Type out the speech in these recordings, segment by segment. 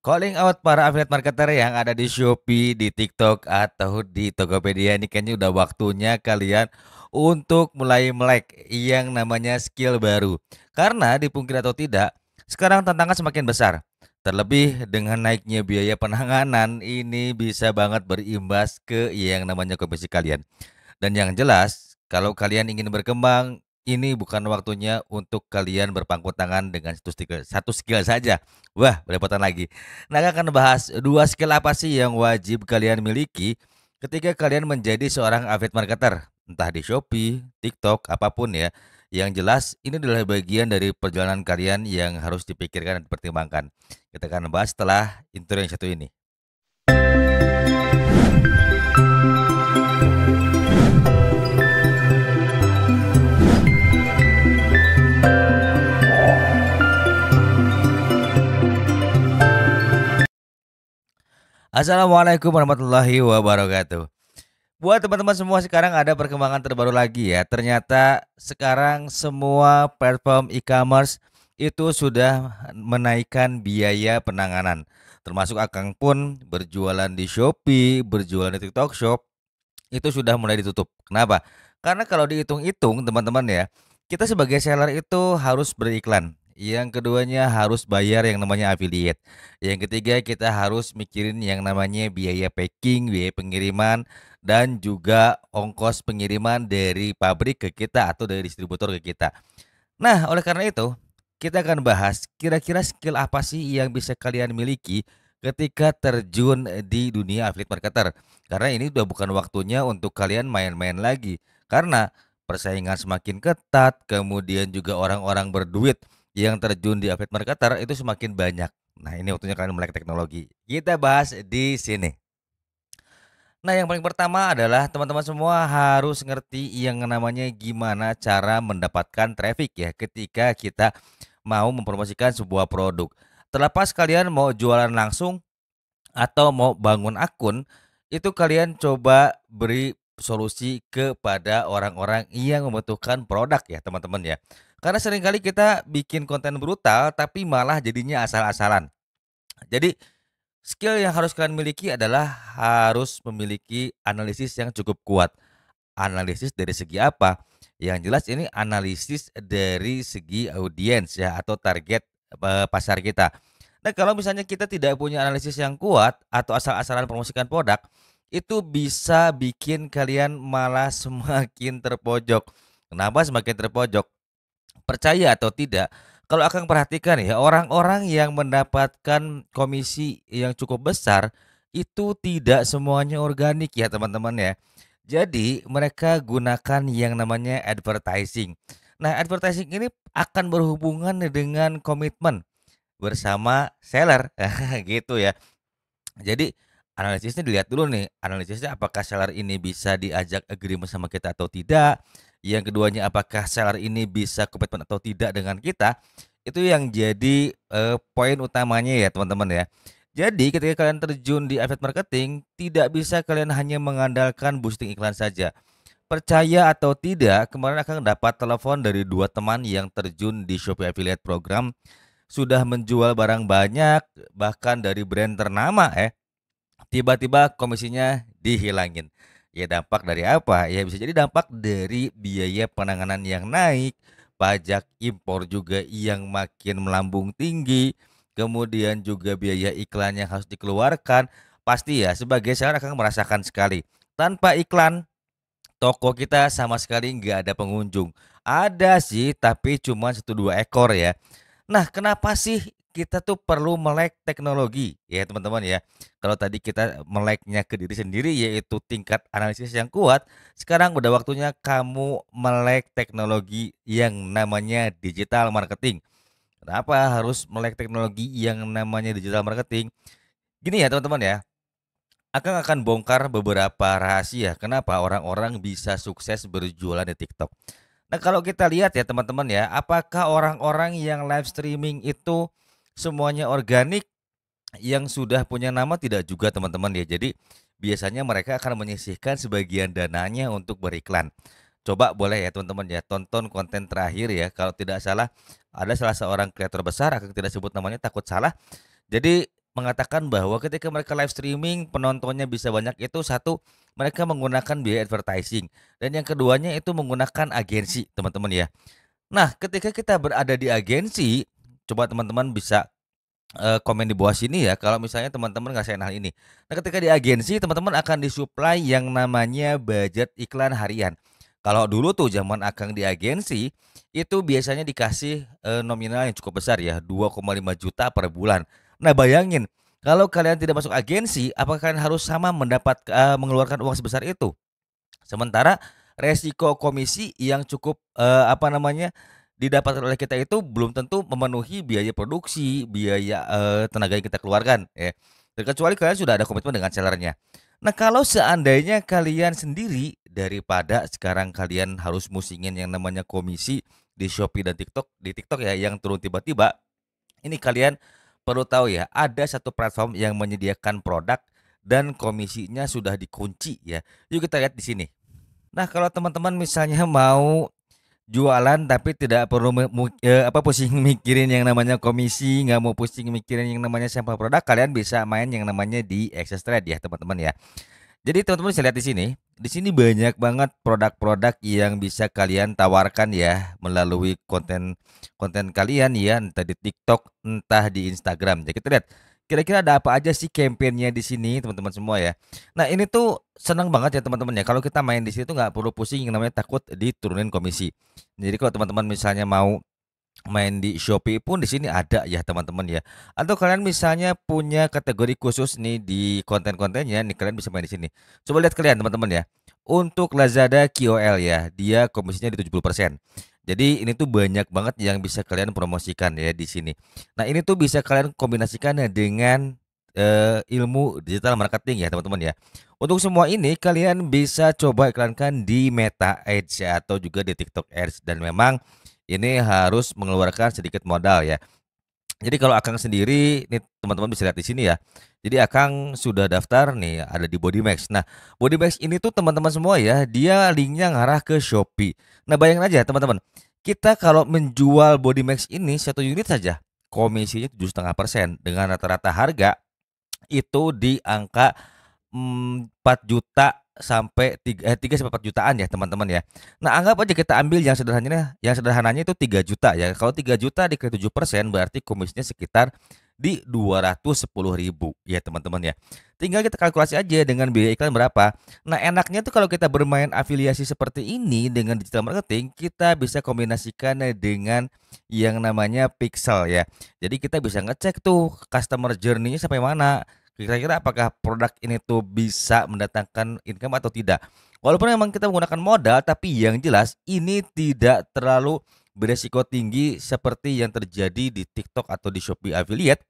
Calling out para affiliate marketer yang ada di Shopee, di TikTok, atau di Tokopedia ini kayaknya udah waktunya kalian untuk mulai melek yang namanya skill baru. Karena dipungkiri atau tidak, sekarang tantangan semakin besar. Terlebih dengan naiknya biaya penanganan ini bisa banget berimbas ke yang namanya komisi kalian. Dan yang jelas, kalau kalian ingin berkembang, ini bukan waktunya untuk kalian berpangku tangan dengan satu skill saja. Wah, belepotan lagi. Nah, kita akan bahas 2 skill apa sih yang wajib kalian miliki ketika kalian menjadi seorang affiliate marketer, entah di Shopee, TikTok, apapun ya. Yang jelas ini adalah bagian dari perjalanan kalian yang harus dipikirkan dan dipertimbangkan. Kita akan bahas setelah intro yang satu ini. Assalamualaikum warahmatullahi wabarakatuh. Buat teman-teman semua, sekarang ada perkembangan terbaru lagi ya. Ternyata sekarang semua platform e-commerce itu sudah menaikkan biaya penanganan. Termasuk Akang pun berjualan di Shopee, berjualan di TikTok Shop itu sudah mulai ditutup. Kenapa? Karena kalau dihitung-hitung teman-teman ya, kita sebagai seller itu harus beriklan. Yang keduanya harus bayar yang namanya affiliate. Yang ketiga kita harus mikirin yang namanya biaya packing, biaya pengiriman, dan juga ongkos pengiriman dari pabrik ke kita atau dari distributor ke kita. Nah, oleh karena itu, kita akan bahas kira-kira skill apa sih yang bisa kalian miliki ketika terjun di dunia affiliate marketer. Karena ini udah bukan waktunya untuk kalian main-main lagi. Karena persaingan semakin ketat, kemudian juga orang-orang berduit yang terjun di affiliate marketer itu semakin banyak. Nah, ini waktunya kalian melek teknologi. Kita bahas di sini. Nah, yang paling pertama adalah teman-teman semua harus ngerti yang namanya gimana cara mendapatkan traffic ya ketika kita mau mempromosikan sebuah produk. Terlepas kalian mau jualan langsung atau mau bangun akun, itu kalian coba beri solusi kepada orang-orang yang membutuhkan produk ya, teman-teman ya. Karena seringkali kita bikin konten brutal tapi malah jadinya asal-asalan. Jadi skill yang harus kalian miliki adalah harus memiliki analisis yang cukup kuat. Analisis dari segi apa? Yang jelas ini analisis dari segi audiens ya atau target pasar kita. Nah, kalau misalnya kita tidak punya analisis yang kuat atau asal-asalan promosikan produk, itu bisa bikin kalian malah semakin terpojok. Kenapa semakin terpojok? Percaya atau tidak, kalau Akang perhatikan ya, orang-orang yang mendapatkan komisi yang cukup besar, itu tidak semuanya organik ya teman-teman ya. Jadi mereka gunakan yang namanya advertising. Nah, advertising ini akan berhubungan dengan komitmen bersama seller, gitu ya. Jadi analisisnya dilihat dulu nih, analisisnya apakah seller ini bisa diajak agreement sama kita atau tidak. Yang keduanya apakah seller ini bisa komitmen atau tidak dengan kita. Itu yang jadi poin utamanya ya teman-teman ya. Jadi ketika kalian terjun di affiliate marketing, tidak bisa kalian hanya mengandalkan boosting iklan saja. Percaya atau tidak, kemarin akan dapat telepon dari dua teman yang terjun di Shopee Affiliate Program, sudah menjual barang banyak, bahkan dari brand ternama tiba-tiba komisinya dihilangin. Ya dampak dari apa? Ya bisa jadi dampak dari biaya penanganan yang naik, pajak impor juga yang makin melambung tinggi, kemudian juga biaya iklan yang harus dikeluarkan. Pasti ya sebagai seller akan merasakan sekali. Tanpa iklan, toko kita sama sekali nggak ada pengunjung. Ada sih, tapi cuma satu dua ekor ya. Nah, kenapa sih kita tuh perlu melek teknologi ya teman-teman ya. Kalau tadi kita meleknya ke diri sendiri yaitu tingkat analisis yang kuat, sekarang udah waktunya kamu melek teknologi yang namanya digital marketing. Kenapa harus melek teknologi yang namanya digital marketing? Gini ya teman-teman ya, Akang akan bongkar beberapa rahasia kenapa orang-orang bisa sukses berjualan di TikTok. Nah, kalau kita lihat ya teman-teman ya, apakah orang-orang yang live streaming itu semuanya organik? Yang sudah punya nama tidak juga teman-teman ya. Jadi biasanya mereka akan menyisihkan sebagian dananya untuk beriklan. Coba boleh ya teman-teman ya tonton konten terakhir ya. Kalau tidak salah ada salah seorang kreator besar, akan tidak sebut namanya takut salah. Jadi mengatakan bahwa ketika mereka live streaming penontonnya bisa banyak itu satu, mereka menggunakan biaya advertising dan yang keduanya itu menggunakan agensi, teman-teman ya. Nah, ketika kita berada di agensi, coba teman-teman bisa komen di bawah sini ya kalau misalnya teman-teman ngerasain hal ini. Nah, ketika di agensi teman-teman akan disuplai yang namanya budget iklan harian. Kalau dulu tuh zaman Akang di agensi, itu biasanya dikasih, nominal yang cukup besar ya, 2,5 juta per bulan. Nah, bayangin kalau kalian tidak masuk agensi, apakah kalian harus sama mengeluarkan uang sebesar itu? Sementara resiko komisi yang cukup, didapatkan oleh kita itu belum tentu memenuhi biaya produksi, biaya, tenaga yang kita keluarkan ya. Terkecuali kalian sudah ada komitmen dengan seller-nya. Nah, kalau seandainya kalian sendiri daripada sekarang kalian harus musingin yang namanya komisi di Shopee dan TikTok ya yang turun tiba-tiba, ini kalian perlu tahu ya, ada satu platform yang menyediakan produk dan komisinya sudah dikunci ya. Yuk kita lihat di sini. Nah, kalau teman-teman misalnya mau jualan tapi tidak perlu pusing mikirin yang namanya komisi, nggak mau pusing mikirin yang namanya sampel produk, kalian bisa main yang namanya di Access Trade ya, teman-teman ya. Jadi teman-teman bisa lihat di sini. Di sini banyak banget produk-produk yang bisa kalian tawarkan ya melalui konten kalian ya, entah di TikTok, entah di Instagram. Jadi kita lihat kira-kira ada apa aja sih campaign-nya di sini teman-teman semua ya. Nah, ini tuh seneng banget ya teman-teman ya. Kalau kita main di sini tuh nggak perlu pusing yang namanya takut diturunin komisi. Jadi kalau teman-teman misalnya mau main di Shopee pun di sini ada ya teman-teman ya. Atau kalian misalnya punya kategori khusus nih di konten-kontennya nih kalian bisa main di sini. Coba lihat kalian teman-teman ya. Untuk Lazada KOL ya, dia komisinya di 70%. Jadi ini tuh banyak banget yang bisa kalian promosikan ya di sini. Nah, ini tuh bisa kalian kombinasikan ya dengan ilmu digital marketing ya teman-teman ya. Untuk semua ini kalian bisa coba iklankan di Meta Ads ya atau juga di TikTok Ads dan memang ini harus mengeluarkan sedikit modal ya. Jadi kalau Akang sendiri nih teman-teman bisa lihat di sini ya. Jadi Akang sudah daftar nih ada di Bodymax. Nah, Bodymax ini tuh teman-teman semua ya, dia linknya ngarah ke Shopee. Nah, bayangin aja teman-teman, kita kalau menjual Bodymax ini satu unit saja komisinya 7,5% dengan rata-rata harga itu di angka 4 juta sampai 3 sampai 4 jutaan ya teman-teman ya. Nah, anggap aja kita ambil yang sederhananya itu 3 juta ya. Kalau 3 juta dikali 7% berarti komisinya sekitar di 210.000 ya teman-teman ya. Tinggal kita kalkulasi aja dengan biaya iklan berapa. Nah, enaknya tuh kalau kita bermain afiliasi seperti ini dengan digital marketing, kita bisa kombinasikan dengan yang namanya pixel ya. Jadi kita bisa ngecek tuh customer journey-nya sampai mana. Kira-kira apakah produk ini tuh bisa mendatangkan income atau tidak? Walaupun memang kita menggunakan modal, tapi yang jelas ini tidak terlalu beresiko tinggi seperti yang terjadi di TikTok atau di Shopee Affiliate,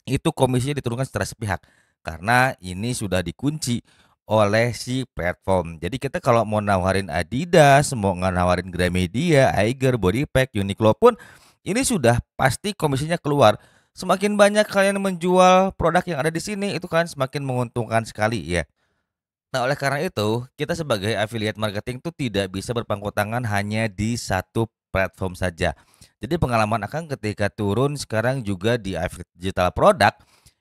itu komisinya diturunkan secara sepihak. Karena ini sudah dikunci oleh si platform. Jadi kita kalau mau nawarin Adidas, mau nawarin Gramedia, Eiger, Bodypack, Uniqlo pun ini sudah pasti komisinya keluar. Semakin banyak kalian menjual produk yang ada di sini, itu kan semakin menguntungkan sekali ya. Nah, oleh karena itu, kita sebagai affiliate marketing tuh tidak bisa berpangku tangan hanya di satu platform saja. Jadi pengalaman Akang ketika turun sekarang juga di affiliate digital produk,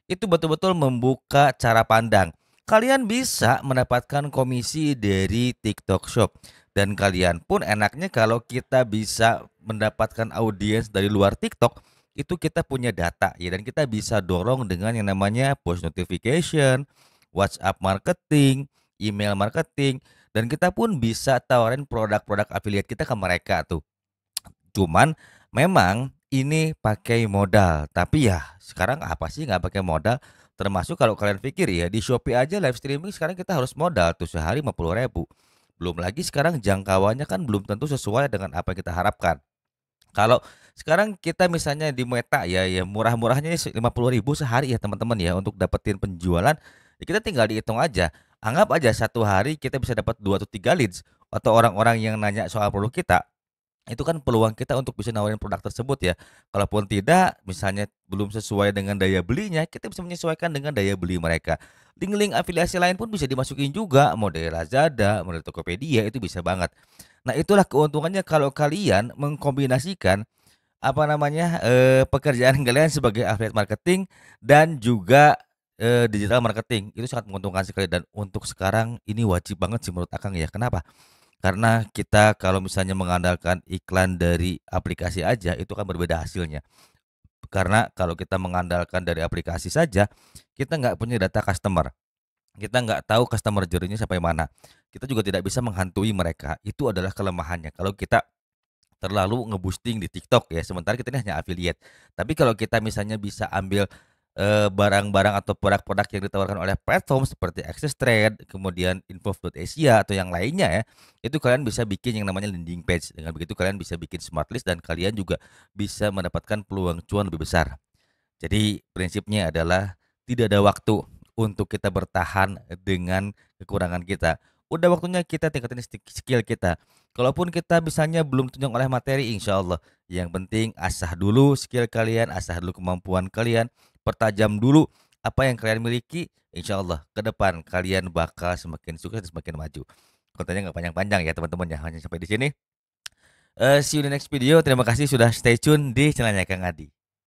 itu betul-betul membuka cara pandang. Kalian bisa mendapatkan komisi dari TikTok Shop. Dan kalian pun enaknya kalau kita bisa mendapatkan audiens dari luar TikTok, itu kita punya data ya dan kita bisa dorong dengan yang namanya push notification, WhatsApp marketing, email marketing dan kita pun bisa tawarin produk-produk affiliate kita ke mereka tuh. Cuman memang ini pakai modal, tapi ya sekarang apa sih nggak pakai modal? Termasuk kalau kalian pikir ya di Shopee aja live streaming sekarang kita harus modal tuh sehari 50.000. Belum lagi sekarang jangkauannya kan belum tentu sesuai dengan apa yang kita harapkan. Kalau sekarang kita misalnya di Meta ya murah-murahnya 50.000 sehari ya teman-teman ya untuk dapetin penjualan, ya kita tinggal dihitung aja. Anggap aja satu hari kita bisa dapat 2 atau 3 leads atau orang-orang yang nanya soal produk kita, itu kan peluang kita untuk bisa nawarin produk tersebut ya. Kalaupun tidak, misalnya belum sesuai dengan daya belinya, kita bisa menyesuaikan dengan daya beli mereka. Link-link afiliasi lain pun bisa dimasukin juga, model Lazada, model Tokopedia itu bisa banget. Nah, itulah keuntungannya kalau kalian mengkombinasikan apa namanya, pekerjaan kalian sebagai affiliate marketing dan juga, digital marketing. Itu sangat menguntungkan sekali dan untuk sekarang ini wajib banget sih menurut Akang ya. Kenapa? Karena kita kalau misalnya mengandalkan iklan dari aplikasi aja itu kan berbeda hasilnya. Karena kalau kita mengandalkan dari aplikasi saja, kita nggak punya data customer. Kita nggak tahu customer journey-nya sampai mana. Kita juga tidak bisa menghantui mereka. Itu adalah kelemahannya. Kalau kita terlalu nge-boosting di TikTok ya, sementara kita ini hanya affiliate. Tapi kalau kita misalnya bisa ambil, barang-barang atau produk-produk yang ditawarkan oleh platform seperti Access Trade, kemudian Info.Asia atau yang lainnya ya, itu kalian bisa bikin yang namanya landing page. Dengan begitu kalian bisa bikin smart list dan kalian juga bisa mendapatkan peluang cuan lebih besar. Jadi prinsipnya adalah tidak ada waktu untuk kita bertahan dengan kekurangan kita. Udah waktunya kita tingkatin skill kita. Kalaupun kita misalnya belum tunjang oleh materi, insya Allah yang penting asah dulu skill kalian, asah dulu kemampuan kalian, pertajam dulu apa yang kalian miliki, insya Allah ke depan kalian bakal semakin sukses dan semakin maju. Kontennya nggak panjang-panjang ya teman-teman ya, hanya sampai di sini. See you in the next video. Terima kasih sudah stay tune di channelnya Kang Adi.